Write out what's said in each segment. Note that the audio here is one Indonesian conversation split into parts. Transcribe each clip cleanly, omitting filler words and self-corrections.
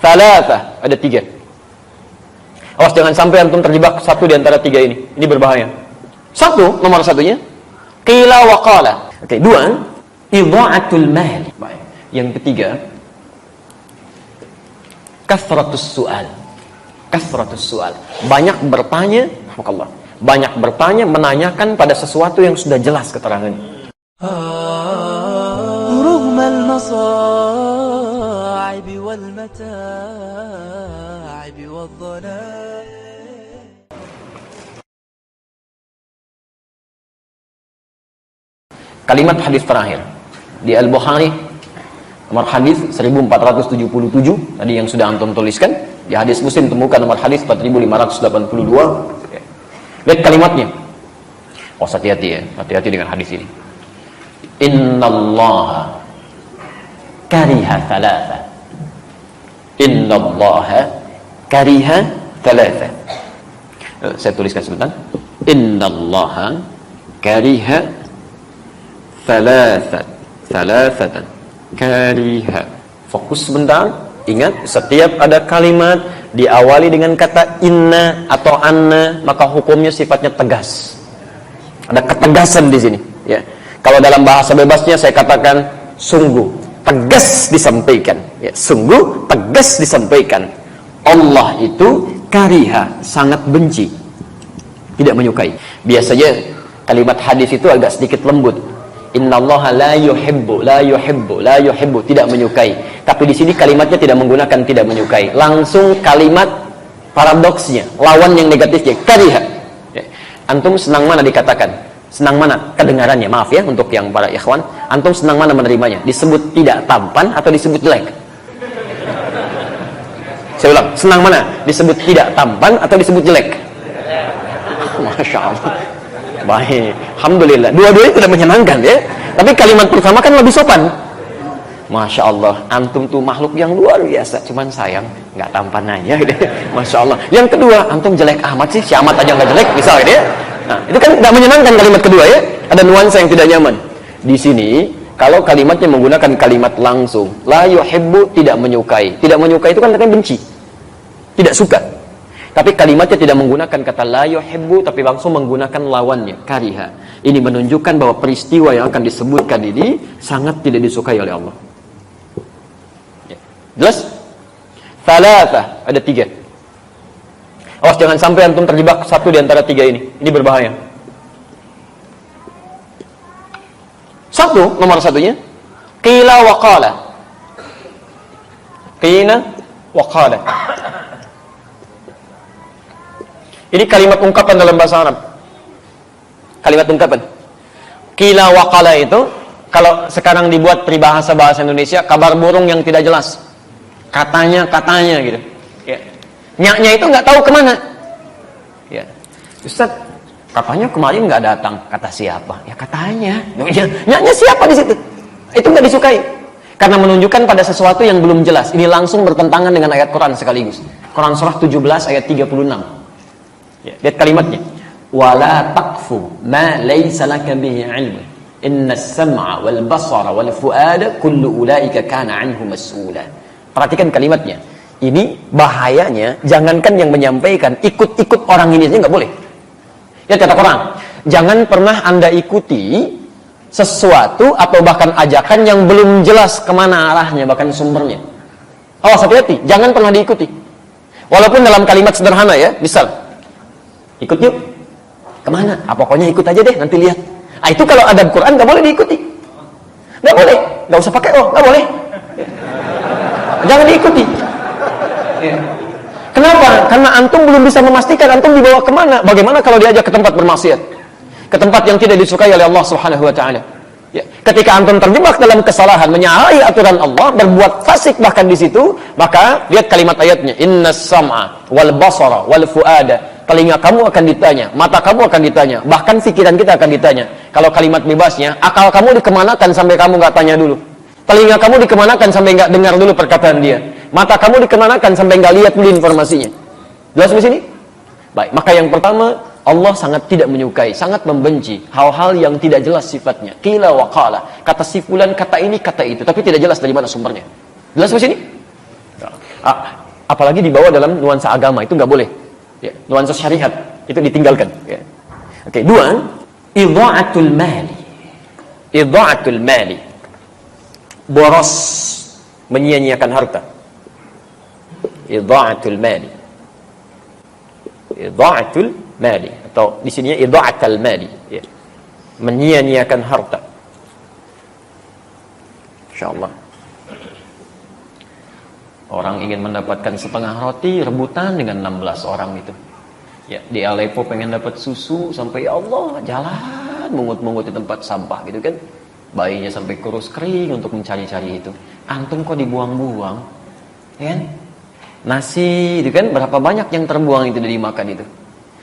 Thalatha, ada 3. Awas jangan sampai antum terjebak satu di antara 3 ini. Ini berbahaya. Nomor satunya qila wa qala. Oke, 2, idha'atul mal. Baik. Yang ketiga, kasratus su'al. Banyak bertanya, Allah. Banyak bertanya, menanyakan pada sesuatu yang sudah jelas keterangannya. رغم المصاعب والمتاعب والضنائب. Kalimat hadis terakhir di Al-Bukhari, nomor hadis 1477, tadi yang sudah antum tuliskan. Di hadis Muslim temukan nomor hadis 4582. Lihat kalimatnya. Oh, hati-hati ya, hati-hati dengan hadis ini. Innallaha kariha thalatha. Innallaha kariha thalatha. Saya tuliskan sebentar. Innallaha kariha thalathatan. Kariha. Fokus sebentar. Ingat, setiap ada kalimat diawali dengan kata inna atau anna, maka hukumnya sifatnya tegas. Ada ketegasan di sini, ya. Kalau dalam bahasa bebasnya saya katakan sungguh tegas disampaikan, ya. Sungguh tegas disampaikan. Allah itu kariha, sangat benci, tidak menyukai. Biasanya kalimat hadis itu agak sedikit lembut. Innallaha la yuhibbu, tidak menyukai. Tapi di sini kalimatnya tidak menggunakan tidak menyukai, langsung kalimat paradoksnya, lawan yang negatifnya, kariha. Ya. Antum senang mana dikatakan? Senang mana kedengarannya? Maaf ya untuk yang para ikhwan, antum senang mana menerimanya? Disebut tidak tampan atau disebut jelek? Saya ulang, senang mana? Disebut tidak tampan atau disebut jelek? Masya Allah. Baik, alhamdulillah. Dua-duanya tidak menyenangkan ya. Tapi kalimat pertama kan lebih sopan. Masya Allah, antum tuh makhluk yang luar biasa. Cuman sayang, nggak tampan aja. Gitu. Masya Allah. Yang kedua, antum jelek amat sih. Si amat aja nggak jelek, misalnya ya. Nah, itu kan nggak menyenangkan kalimat kedua ya. Ada nuansa yang tidak nyaman. Di sini, kalau kalimatnya menggunakan kalimat langsung, la yuhibbu, tidak menyukai. Tidak menyukai itu kan katanya benci, tidak suka. Tapi kalimatnya tidak menggunakan kata la yuhibbu, tapi langsung menggunakan lawannya, kariha. Ini menunjukkan bahwa peristiwa yang akan disebutkan ini sangat tidak disukai oleh Allah. Ya. Jelas? Thalatha, ada 3. Awas jangan sampai antum terjebak satu di antara 3 ini. Ini berbahaya. Nomor satunya qila wa qala. Qila wa qala. Ini kalimat ungkapan dalam bahasa Arab. Kalimat ungkapan. Qila wa qala itu kalau sekarang dibuat peribahasa bahasa Indonesia, kabar burung yang tidak jelas. Katanya gitu. Ya. Nyaknya itu nggak tahu kemana. Ya. Ustaz, katanya kemarin nggak datang. Kata siapa? Ya katanya. Nyaknya siapa di situ? Itu nggak disukai. Karena menunjukkan pada sesuatu yang belum jelas. Ini langsung bertentangan dengan ayat Quran sekaligus. Quran surah 17 ayat 36. Ya, lihat kalimatnya. Wala taqfu ma laysa laka bihi 'ilm. Innas sam'a wal basara wal fuada kullu ulaika kana 'anhu mas'ula. Perhatikan kalimatnya. Ini bahayanya, jangankan yang menyampaikan, ikut-ikut orang ini saja nggak boleh. Ya kata Quran, jangan pernah Anda ikuti sesuatu atau bahkan ajakan yang belum jelas kemana arahnya, bahkan sumbernya. Awas, hati-hati, jangan pernah diikuti. Walaupun dalam kalimat sederhana ya, misal ikut yuk. Kemana? Pokoknya ikut aja deh, nanti lihat. Itu kalau ada Quran nggak boleh diikuti. Nggak boleh. Nggak usah pakai nggak boleh. Jangan diikuti. Kenapa? Karena antum belum bisa memastikan antum dibawa kemana. Bagaimana kalau diajak ke tempat bermaksiat? Ke tempat yang tidak disukai oleh Allah Subhanahu wa ta'ala. Ya. Ketika antum terjebak dalam kesalahan, menyalahi aturan Allah, berbuat fasik bahkan di situ, maka lihat kalimat ayatnya. Innas sam'a wal basara wal fuada. Telinga kamu akan ditanya, mata kamu akan ditanya, bahkan pikiran kita akan ditanya. Kalau kalimat bebasnya, akal kamu dikemanakan sampai kamu nggak tanya dulu. Telinga kamu dikemanakan sampai nggak dengar dulu perkataan dia. Mata kamu dikemanakan sampai nggak lihat dulu informasinya. Jelas di sini? Baik, maka yang pertama, Allah sangat tidak menyukai, sangat membenci hal-hal yang tidak jelas sifatnya. Qila wa qala. Kata si fulan, kata ini, kata itu, tapi tidak jelas dari mana sumbernya. Jelas di sini? Apalagi dibawa dalam nuansa agama, itu nggak boleh. Ya, nuansa syariat itu ditinggalkan. Ya. Oke, dua, idha'atul mali. Idha'atul mali. Boros, menyia-nyiakan harta. Idha'atul mali. Idha'atul mali, atau di sini idha'atul mali. Ya. Menyia-nyiakan harta. Insyaallah. Orang ingin mendapatkan setengah roti, rebutan dengan 16 orang itu. Ya, di Aleppo pengen dapat susu sampai ya Allah, jalan mungut-mungut di tempat sampah gitu kan. Bayinya sampai kurus kering untuk mencari-cari itu. Antum kok dibuang-buang? Ya kan? Nasi itu kan berapa banyak yang terbuang itu dari makan itu.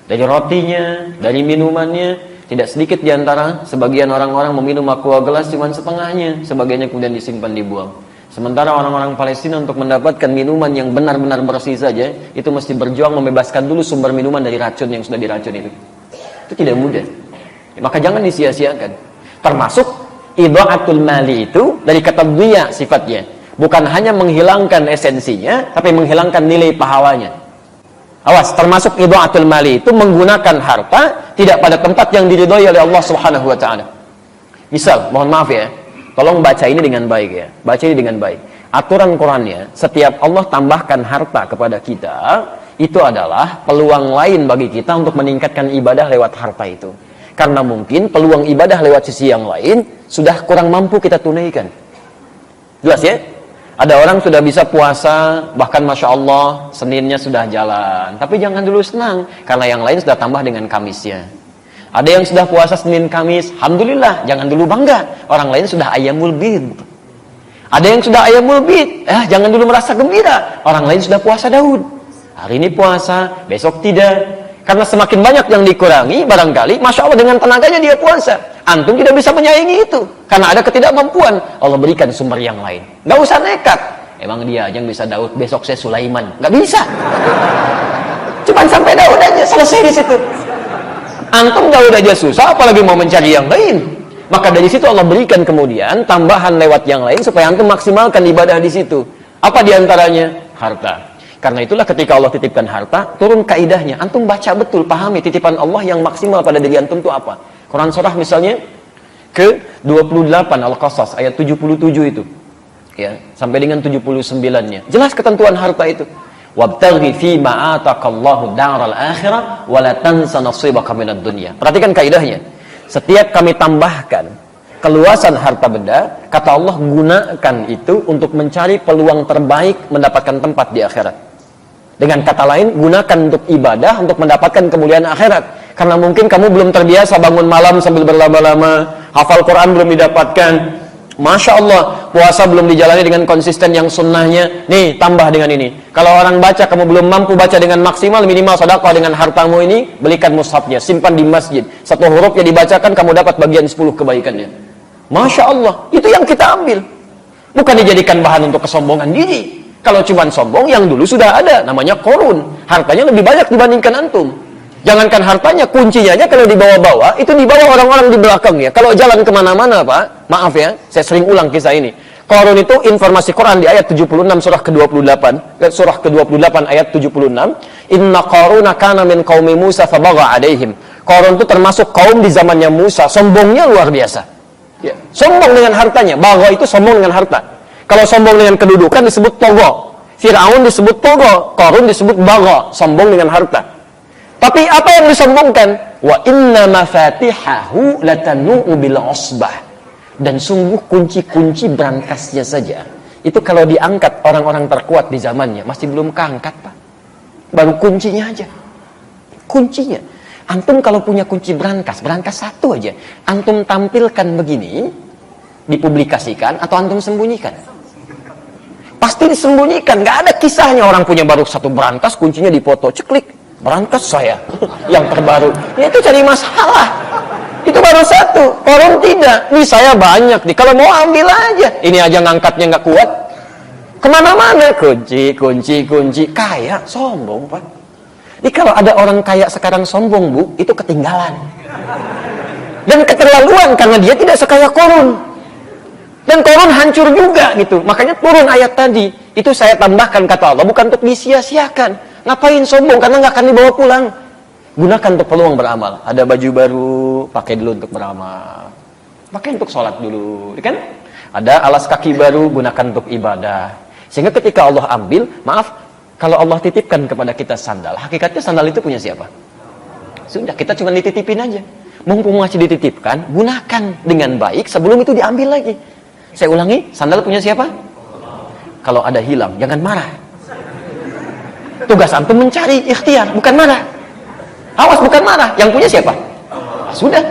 Dari rotinya, dari minumannya, tidak sedikit diantara sebagian orang-orang meminum aqua gelas cuma setengahnya, sebagiannya kemudian disimpan dibuang. Sementara orang-orang Palestina untuk mendapatkan minuman yang benar-benar bersih saja, itu mesti berjuang membebaskan dulu sumber minuman dari racun yang sudah diracun itu. Itu tidak mudah. Ya, maka jangan disia-siakan. Termasuk idha'atul mali itu dari kata dhiya sifatnya. Bukan hanya menghilangkan esensinya, tapi menghilangkan nilai pahalanya. Awas, termasuk idha'atul mali itu menggunakan harta tidak pada tempat yang diridhoi oleh Allah Subhanahu wa taala. Misal, mohon maaf ya, tolong baca ini dengan baik ya. Baca ini dengan baik. Aturan Qur'annya, setiap Allah tambahkan harta kepada kita, itu adalah peluang lain bagi kita untuk meningkatkan ibadah lewat harta itu. Karena mungkin peluang ibadah lewat sisi yang lain sudah kurang mampu kita tunaikan. Jelas ya? Ada orang sudah bisa puasa, bahkan Masya Allah, Seninnya sudah jalan. Tapi jangan dulu senang, karena yang lain sudah tambah dengan Kamisnya. Ada yang sudah puasa Senin Kamis, Alhamdulillah, jangan dulu bangga. Orang lain sudah Ayyamul Bid. Ada yang sudah Ayyamul Bid, jangan dulu merasa gembira. Orang lain sudah puasa Daud. Hari ini puasa, besok tidak. Karena semakin banyak yang dikurangi, barangkali, Masya Allah dengan tenaganya dia puasa. Antum tidak bisa menyaingi itu. Karena ada ketidakmampuan. Allah berikan sumber yang lain. Gak usah nekat. Emang dia aja yang bisa Daud, besok saya Sulaiman. Gak bisa. Cuman sampai Daud aja, selesai di situ. Antum Daud aja susah, apalagi mau mencari yang lain. Maka dari situ Allah berikan kemudian tambahan lewat yang lain supaya antum maksimalkan ibadah di situ. Apa diantaranya? Harta. Karena itulah ketika Allah titipkan harta, turun kaidahnya. Antum baca betul, pahami titipan Allah yang maksimal pada diri antum itu apa. Quran surah misalnya ke-28 Al-Qasas ayat 77 itu. Ya, sampai dengan 79-nya. Jelas ketentuan harta itu. Wabtaghi fi ma ataqallahu daral akhirah wa la tansa nasibaka minad dunya. Perhatikan kaidahnya. Setiap kami tambahkan keluasan harta benda, kata Allah gunakan itu untuk mencari peluang terbaik mendapatkan tempat di akhirat. Dengan kata lain, gunakan untuk ibadah, untuk mendapatkan kemuliaan akhirat. Karena mungkin kamu belum terbiasa bangun malam sambil berlama-lama, hafal Quran belum didapatkan, Masya Allah, puasa belum dijalani dengan konsisten yang sunnahnya. Nih, tambah dengan ini. Kalau orang baca, kamu belum mampu baca dengan maksimal, minimal sedekah dengan hartamu ini, belikan mushafnya, simpan di masjid. Satu huruf yang dibacakan, kamu dapat bagian 10 kebaikannya. Masya Allah, itu yang kita ambil. Bukan dijadikan bahan untuk kesombongan diri. Kalau cuma sombong, yang dulu sudah ada, namanya korun. Hartanya lebih banyak dibandingkan antum. Jangankan hartanya, kuncinya aja kalau dibawa-bawa, itu dibawa orang-orang di belakangnya. Kalau jalan kemana-mana, Pak, maaf ya, saya sering ulang kisah ini. Korun itu informasi Quran di ayat 76 surah ke-28, surah ke-28 ayat 76. Inna Qaruna kana min qaumi Musa fabagha alaihim. Korun itu termasuk kaum di zamannya Musa, sombongnya luar biasa. Ya, sombong dengan hartanya, bagha itu sombong dengan harta. Kalau sombong dengan kedudukan disebut togo. Fir'aun disebut togo, Qarun disebut bagha, sombong dengan harta. Tapi apa yang disombongkan? Wa inna mafatihahu latanu'u bil usbah. Dan sungguh kunci-kunci berangkasnya saja, itu kalau diangkat orang-orang terkuat di zamannya, masih belum keangkat, Pak. Baru kuncinya aja. Kuncinya. Antum kalau punya kunci berangkas satu aja, antum tampilkan begini, dipublikasikan atau antum sembunyikan? Pasti disembunyikan, nggak ada kisahnya orang punya baru satu berangkas, kuncinya dipoto, ceklik, berangkas saya yang terbaru. Ya, itu cari masalah. Itu baru satu, orang tidak. Nih saya banyak nih, kalau mau ambil aja. Ini aja ngangkatnya nggak kuat. Kemana-mana kunci, kaya, sombong, Pak. Jadi kalau ada orang kaya sekarang sombong, Bu, itu ketinggalan. Dan keterlaluan karena dia tidak sekaya Qarun. Dan Korun hancur juga gitu. Makanya turun ayat tadi. Itu saya tambahkan kata Allah, bukan untuk disia-siakan. Ngapain sombong? Karena nggak akan dibawa pulang. Gunakan untuk peluang beramal. Ada baju baru, pakai dulu untuk beramal. Pakai untuk sholat dulu, kan? Ada alas kaki baru, gunakan untuk ibadah. Sehingga ketika Allah ambil, maaf, kalau Allah titipkan kepada kita sandal, hakikatnya sandal itu punya siapa? Sudah, kita cuma dititipin aja. Mumpung masih dititipkan, gunakan dengan baik sebelum itu diambil lagi. Saya ulangi, sandal punya siapa? Kalau ada hilang, jangan marah. Tugas antum mencari, ikhtiar, bukan marah. Awas, bukan marah. Yang punya siapa? Sudah.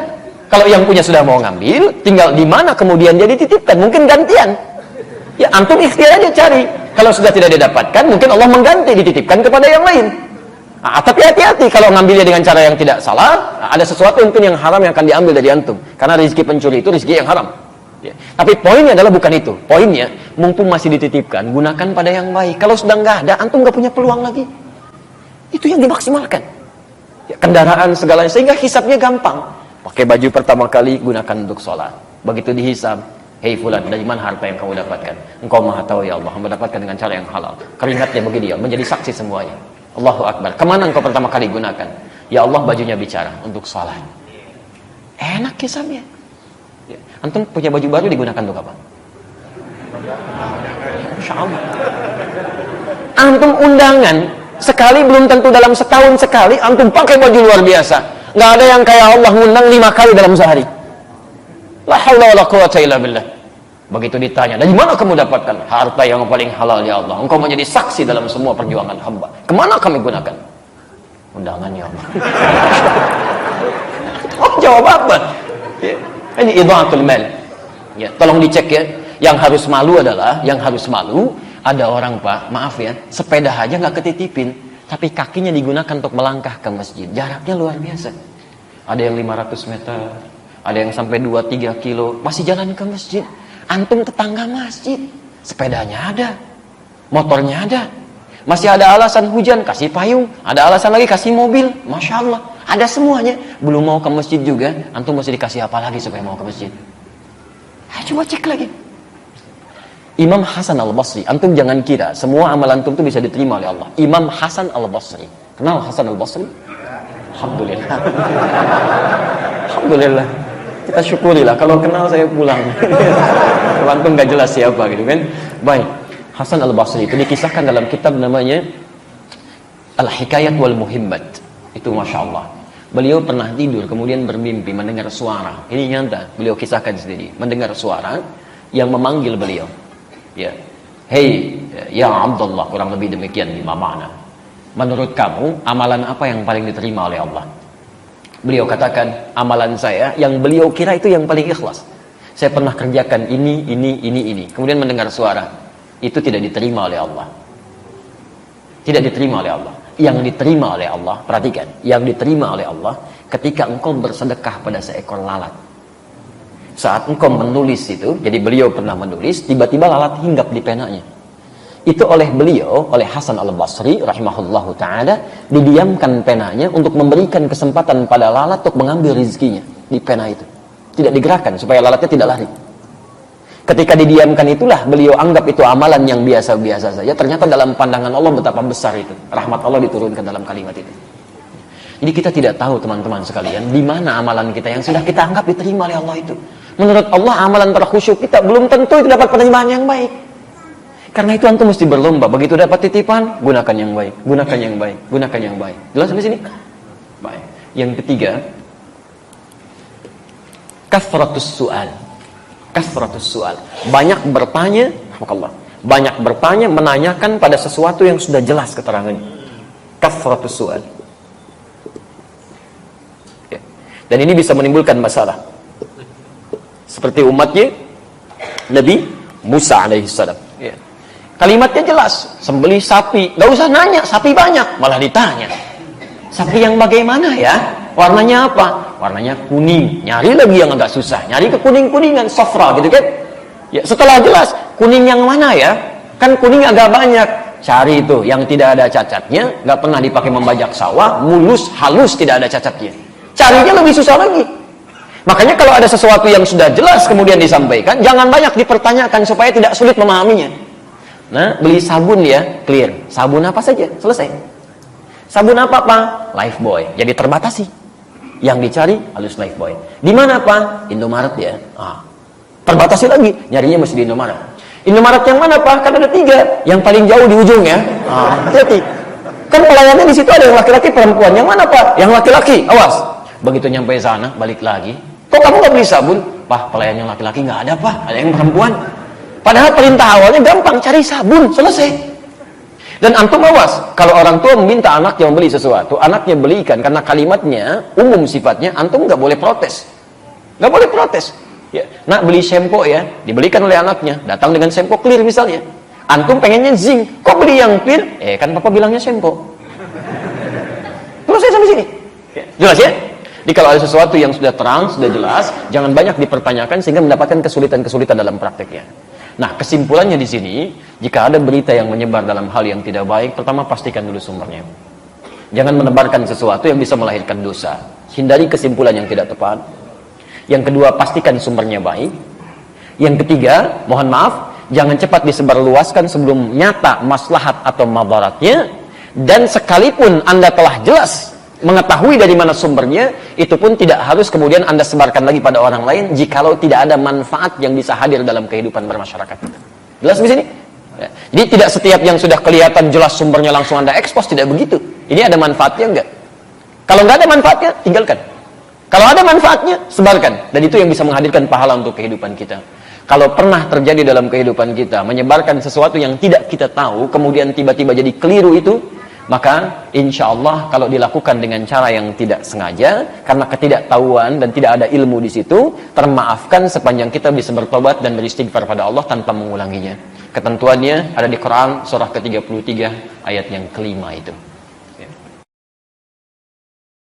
Kalau yang punya sudah mau ngambil, tinggal di mana kemudian dia dititipkan. Mungkin gantian. Ya, antum ikhtiar aja cari. Kalau sudah tidak didapatkan, mungkin Allah mengganti, dititipkan kepada yang lain. Nah, tapi hati-hati kalau ngambilnya dengan cara yang tidak salah. Ada sesuatu mungkin yang haram yang akan diambil dari antum. Karena rezeki pencuri itu rezeki yang haram. Ya. Tapi poinnya adalah bukan itu. Poinnya, mumpung masih dititipkan, gunakan pada yang baik. Kalau sudah nggak ada, antum nggak punya peluang lagi. Itu yang dimaksimalkan. Ya, kendaraan segalanya, sehingga hisabnya gampang. Pakai baju pertama kali, gunakan untuk sholat. Begitu dihisab, hei fulan, dari mana harta yang kamu dapatkan? Engkau maha tahu ya Allah, mendapatkan dengan cara yang halal. Keringatnya begini ya, menjadi saksi semuanya. Allahu Akbar. Kemana engkau pertama kali gunakan? Ya Allah, bajunya bicara untuk sholat. Enak hisabnya. Ya. Antum punya baju baru digunakan untuk apa? Masya Allah. Antum undangan sekali belum tentu dalam setahun sekali antum pakai baju luar biasa. Nggak ada yang kayak Allah ngundang 5 kali dalam sehari. La haula wala quwata illa billah. Begitu ditanya, dari mana kamu dapatkan? Harta yang paling halal ya Allah. Engkau menjadi saksi dalam semua perjuangan hamba. Kemana kami gunakan? Undangan ya Allah. Oh, jawab apa? Ya. Ini idha'atul mal. Ya, tolong dicek ya. Yang harus malu adalah, ada orang Pak, maaf ya, sepeda aja nggak ketitipin, tapi kakinya digunakan untuk melangkah ke masjid. Jaraknya luar biasa. Ada yang 500 meter, ada yang sampai 2-3 kilo, masih jalan ke masjid. Antum tetangga masjid, sepedanya ada, motornya ada. Masih ada alasan hujan, kasih payung. Ada alasan lagi, kasih mobil. Masya Allah, ada semuanya. Belum mau ke masjid juga, antum mesti dikasih apa lagi supaya mau ke masjid? Coba cek lagi. Imam Hasan al-Basri, antum jangan kira semua amalan antum itu bisa diterima oleh Allah. Imam Hasan al-Basri, kenal Hasan al-Basri? Alhamdulillah. Alhamdulillah. Kita syukurilah, kalau kenal saya pulang. Kalau antum gak jelas siapa gitu kan. Baik, Hasan al-Basri itu dikisahkan dalam kitab namanya Al-Hikayat wal Muhimmat. Itu Masya Allah. Beliau pernah tidur kemudian bermimpi mendengar suara. Ini nyata, beliau kisahkan sendiri. Mendengar suara yang memanggil beliau. Ya, hei ya Abdullah, kurang lebih demikian 5 makna. Menurut kamu amalan apa yang paling diterima oleh Allah? Beliau katakan amalan saya yang beliau kira itu yang paling ikhlas. Saya pernah kerjakan ini. Kemudian mendengar suara itu tidak diterima oleh Allah. Tidak diterima oleh Allah. Yang diterima oleh Allah, perhatikan, yang diterima oleh Allah ketika engkau bersedekah pada seekor lalat. Saat engkau menulis itu, jadi beliau pernah menulis, tiba-tiba lalat hinggap di penanya. Itu oleh beliau, oleh Hasan al-Basri rahimahullahu ta'ala, didiamkan penanya untuk memberikan kesempatan pada lalat untuk mengambil rezekinya di pena itu. Tidak digerakkan supaya lalatnya tidak lari. Ketika didiamkan itulah beliau anggap itu amalan yang biasa-biasa saja. Ternyata dalam pandangan Allah betapa besar itu. Rahmat Allah diturunkan dalam kalimat itu. Jadi kita tidak tahu teman-teman sekalian, di mana amalan kita yang sudah kita anggap diterima oleh Allah itu. Menurut Allah amalan terkhusyuk kita belum tentu itu dapat penerimaan yang baik. Karena itu antum mesti berlomba. Begitu dapat titipan, gunakan yang baik, gunakan yang baik, gunakan yang baik. Jelas sampai sini? Baik. Yang ketiga, kathratus su'al. Kathratus su'al. Banyak bertanya, Allah. Banyak bertanya, menanyakan pada sesuatu yang sudah jelas keterangannya. Kathratus su'al. Ya. Dan ini bisa menimbulkan masalah. Seperti umatnya Nabi Musa alaihissalam. Ya. Kalimatnya jelas, sembelih sapi, gak usah nanya, sapi banyak, malah ditanya. Sapi yang bagaimana ya? Warnanya apa? Warnanya kuning. Nyari lagi yang agak susah. Nyari ke kuning-kuningan, sofra gitu kan? Ya, setelah jelas, kuning yang mana ya? Kan kuning agak banyak. Cari itu yang tidak ada cacatnya, gak pernah dipakai membajak sawah, mulus, halus, tidak ada cacatnya. Carinya lebih susah lagi. Makanya kalau ada sesuatu yang sudah jelas kemudian disampaikan, jangan banyak dipertanyakan supaya tidak sulit memahaminya. Nah, beli sabun ya, clear. Sabun apa saja, selesai. Sabun apa, Pak? Lifebuoy. Jadi terbatasi. Yang dicari halus Lifebuoy. Di mana, Pak? Indomaret ya. Terbatasi lagi, nyarinya mesti di Indomaret. Indomaret yang mana, Pak? Kan ada 3. Yang paling jauh di ujung ya. Hati-hati. Kan pelayannya di situ ada yang laki-laki, perempuan. Yang mana, Pak? Yang laki-laki. Awas. Begitu nyampe sana, balik lagi. Kok kamu nggak beli sabun? Pak, pelayan yang laki-laki nggak ada, Pak. Ada yang perempuan. Padahal perintah awalnya gampang, cari sabun, selesai. Dan antum awas, kalau orang tua meminta anaknya membeli sesuatu, anaknya belikan karena kalimatnya umum sifatnya, antum nggak boleh protes. Nggak boleh protes. Ya, nak beli shampoo ya, dibelikan oleh anaknya, datang dengan shampoo clear misalnya. Antum pengennya zinc, kok beli yang clear? Kan papa bilangnya shampoo. Selesai sampai sini. Jelas ya? Jadi kalau ada sesuatu yang sudah terang, sudah jelas, jangan banyak dipertanyakan sehingga mendapatkan kesulitan-kesulitan dalam prakteknya. Nah, kesimpulannya di sini, jika ada berita yang menyebar dalam hal yang tidak baik, pertama pastikan dulu sumbernya. Jangan menebarkan sesuatu yang bisa melahirkan dosa. Hindari kesimpulan yang tidak tepat. Yang kedua, pastikan sumbernya baik. Yang ketiga, mohon maaf, jangan cepat disebarluaskan sebelum nyata maslahat atau madaratnya. Dan sekalipun Anda telah jelas mengetahui dari mana sumbernya, itu pun tidak harus kemudian Anda sebarkan lagi pada orang lain jikalau tidak ada manfaat yang bisa hadir dalam kehidupan bermasyarakat kita. Jelas di sini? Ya. Jadi tidak setiap yang sudah kelihatan jelas sumbernya langsung Anda ekspos, tidak begitu. Ini ada manfaatnya enggak? Kalau enggak ada manfaatnya, tinggalkan. Kalau ada manfaatnya, sebarkan. Dan itu yang bisa menghadirkan pahala untuk kehidupan kita. Kalau pernah terjadi dalam kehidupan kita, menyebarkan sesuatu yang tidak kita tahu, kemudian tiba-tiba jadi keliru itu, maka insya Allah kalau dilakukan dengan cara yang tidak sengaja, karena ketidaktahuan dan tidak ada ilmu di situ, termaafkan sepanjang kita bisa bertobat dan beristighfar pada Allah tanpa mengulanginya. Ketentuannya ada di Quran surah ke-33 ayat yang kelima itu. Ya.